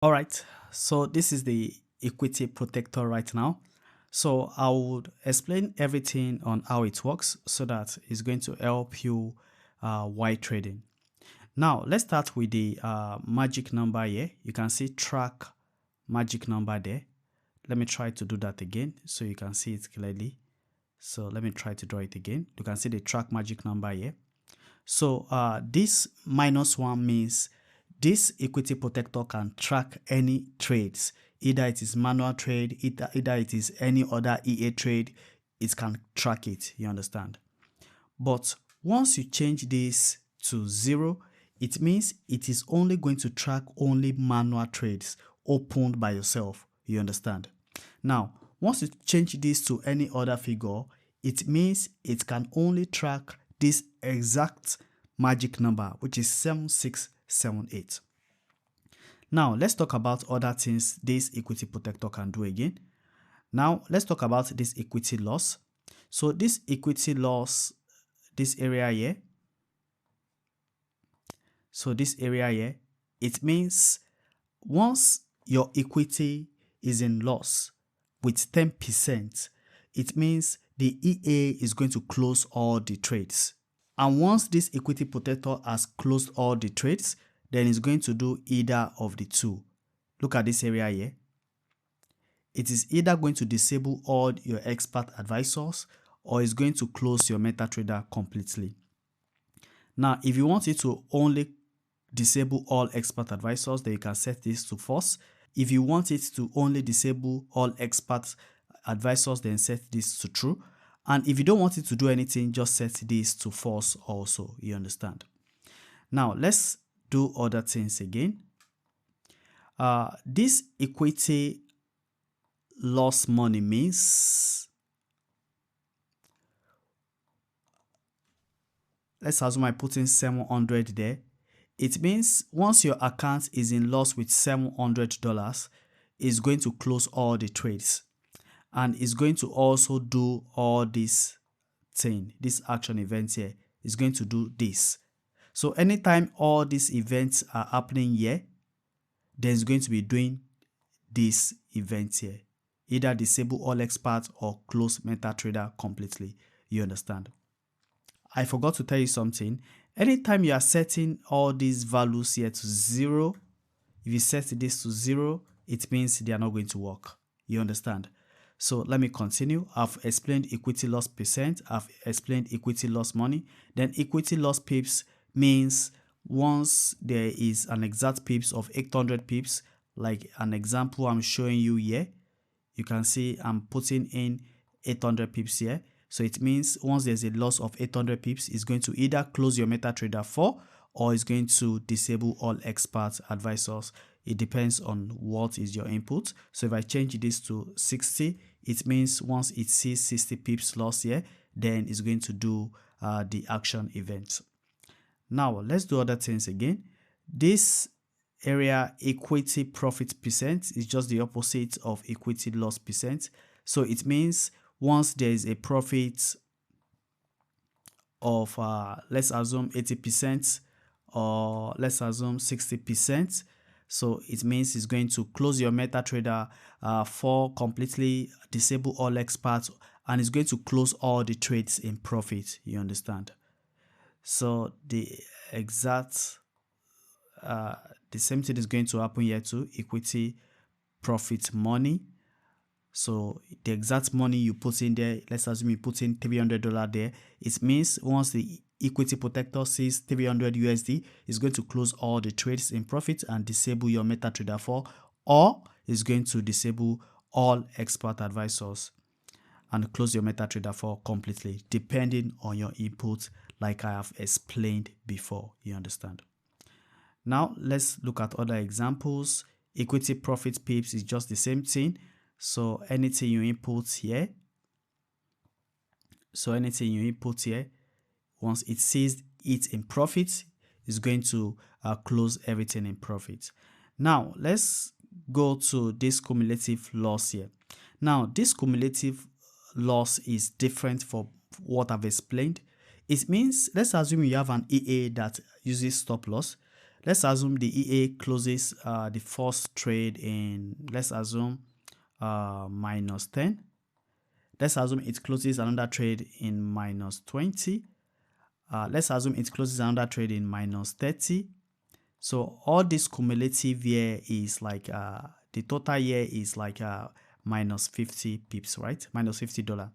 All right, so this is the equity protector right now. So I would explain everything on how it works so that it's going to help you while trading. Now let's start with the magic number here. You can see track magic number there. Let me try to do that again so you can see it clearly. So let me try to draw it again. You can see the track magic number here. So this -1 means this equity protector can track any trades. Either it is manual trade, either it is any other EA trade, it can track it, you understand? But once you change this to 0, it means it is only going to track only manual trades opened by yourself, you understand? Now, once you change this to any other figure, it means it can only track this exact magic number, which is 7678. Now, let's talk about other things this equity protector can do again. Now, let's talk about this equity loss. So this equity loss, this area here, it means once your equity is in loss with 10%, it means the EA is going to close all the trades. And once this equity protector has closed all the trades, then it's going to do either of the two. Look at this area here. It is either going to disable all your expert advisors or it's going to close your MetaTrader completely. Now, if you want it to only disable all expert advisors, then you can set this to false. If you want it to only disable all expert advisors, then set this to true. And if you don't want it to do anything, just set this to false also, you understand? Now, let's do other things again. This equity loss money means, let's assume I put in 700 there. It means once your account is in loss with $700, it's going to close all the trades. And it's going to also do all this thing, this action event here. It's going to do this. So anytime all these events are happening here, then it's going to be doing this event here. Either disable all experts or close MetaTrader completely. You understand? I forgot to tell you something. Anytime you are setting all these values here to 0, if you set this to 0, it means they are not going to work. You understand? So let me continue. I've explained equity loss percent. I've explained equity loss money. Then equity loss pips means once there is an exact pips of 800 pips, like an example I'm showing you here, you can see I'm putting in 800 pips here. So it means once there's a loss of 800 pips, it's going to either close your MetaTrader 4 or it's going to disable all expert advisors. It depends on what is your input. So if I change this to 60, it means once it sees 60 pips loss here, then it's going to do the action event. Now let's do other things again. This area equity profit percent is just the opposite of equity loss percent. So it means once there is a profit of let's assume 80% or let's assume 60%, so it means it's going to close your MetaTrader 4 completely, disable all experts, and it's going to close all the trades in profit. You understand? So the exact the same thing is going to happen here too. Equity profit money. So the exact money you put in there, let's assume you put in $300 there. It means once the equity protector sees 300 USD, it's going to close all the trades in profit and disable your MetaTrader 4, or it's going to disable all expert advisors and close your MetaTrader 4 completely, depending on your input, like I have explained before. You understand? Now let's look at other examples. Equity profit pips is just the same thing. So anything you input here, once it sees it in profit, it's going to close everything in profit. Now let's go to this cumulative loss here. Now this cumulative loss is different from what I've explained. It means, let's assume you have an EA that uses stop loss. let's assume the EA closes the first trade in, let's assume minus 10. Let's assume it closes another trade in minus 20. Let's assume it closes another trade in minus 30. So all this cumulative here is like the total here is like minus 50 pips, right? Minus $50.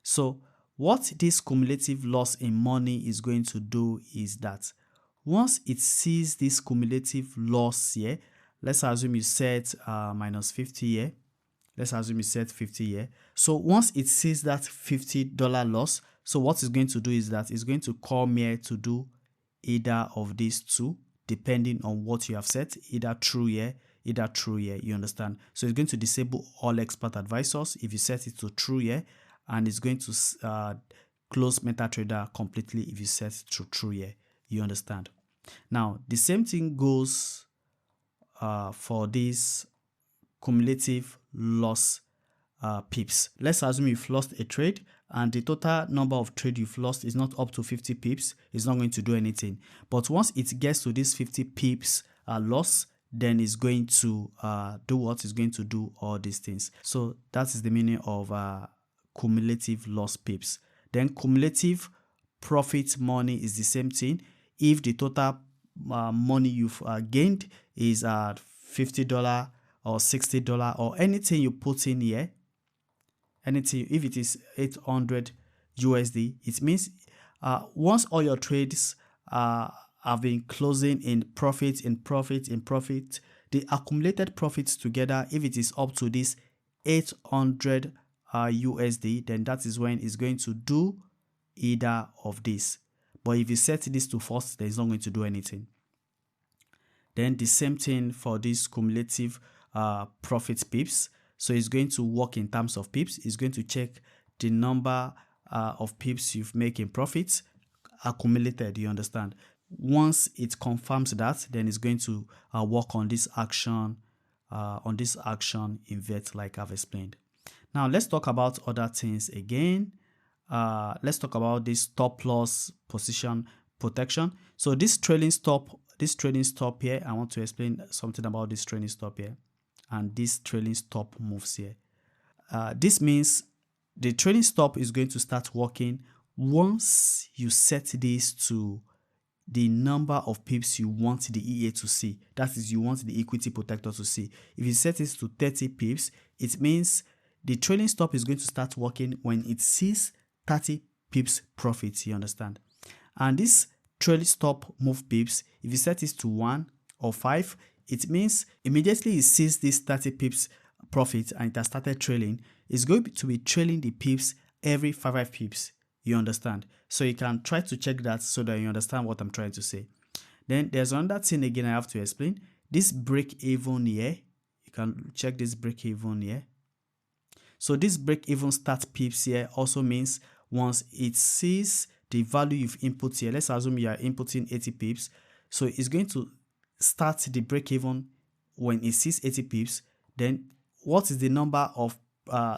So what this cumulative loss in money is going to do is that once it sees this cumulative loss here, let's assume you set minus 50 here. Let's assume you set 50 here. So once it sees that $50 loss, so what it's going to do is that it's going to come here to do either of these two, depending on what you have set, either true here, either true here, you understand? So it's going to disable all expert advisors if you set it to true here, and it's going to close MetaTrader completely if you set it to true here, you understand? Now, the same thing goes for this cumulative loss pips. Let's assume you've lost a trade and the total number of trade you've lost is not up to 50 pips. It's not going to do anything. But once it gets to this 50 pips loss, then it's going to do what? It's going to do all these things. So that is the meaning of cumulative loss pips. Then cumulative profit money is the same thing. If the total money you've gained is $50 or $60 or anything you put in here, anything, if it is 800 USD, it means once all your trades have been closing in profit, the accumulated profits together, if it is up to this 800 USD, then that is when it's going to do either of this. But if you set this to false, then it's not going to do anything. Then the same thing for this cumulative profit pips. So it's going to work in terms of pips. It's going to check the number of pips you've made in profits accumulated, you understand? Once it confirms that, then it's going to work on this action invert like I've explained. Now let's talk about other things again. Let's talk about this stop loss position protection. So this trailing stop here, I want to explain something about this trailing stop here and this trailing stop moves here. This means the trailing stop is going to start working once you set this to the number of pips you want the EA to see. That is, you want the equity protector to see. If you set this to 30 pips, it means the trailing stop is going to start working when it sees 30 pips profit, you understand? And this trailing stop move pips, if you set this to 1 or 5, it means immediately it sees this 30 pips profit and it has started trailing, it's going to be trailing the pips every 5 pips, you understand? So you can try to check that so that you understand what I'm trying to say. Then there's another thing again I have to explain. This break even here, you can check this break even here. So this break even start pips here also means once it sees the value you've input here, let's assume you are inputting 80 pips. So it's going to start the break even when it sees 80 pips. Then what is the number of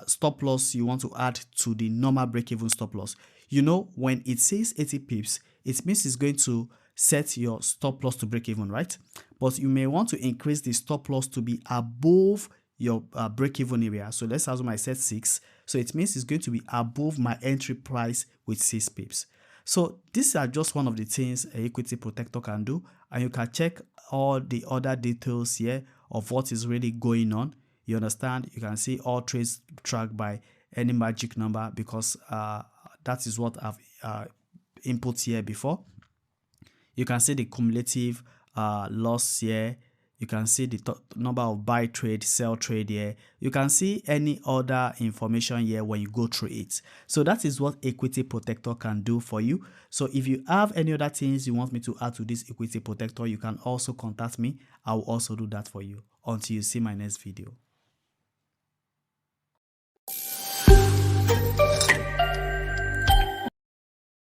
stop loss you want to add to the normal break even stop loss? You know, when it says 80 pips, it means it's going to set your stop loss to break even, right? But you may want to increase the stop loss to be above your break even area. So let's assume I set 6. So it means it's going to be above my entry price with 6 pips. So these are just one of the things an equity protector can do, and you can check all the other details here of what is really going on. You understand? You can see all trades tracked by any magic number because that is what I've input here before. You can see the cumulative loss here. You can see the number of buy trade, sell trade here. You can see any other information here when you go through it. So that is what Equity Protector can do for you. So if you have any other things you want me to add to this Equity Protector, you can also contact me. I will also do that for you. Until you see my next video.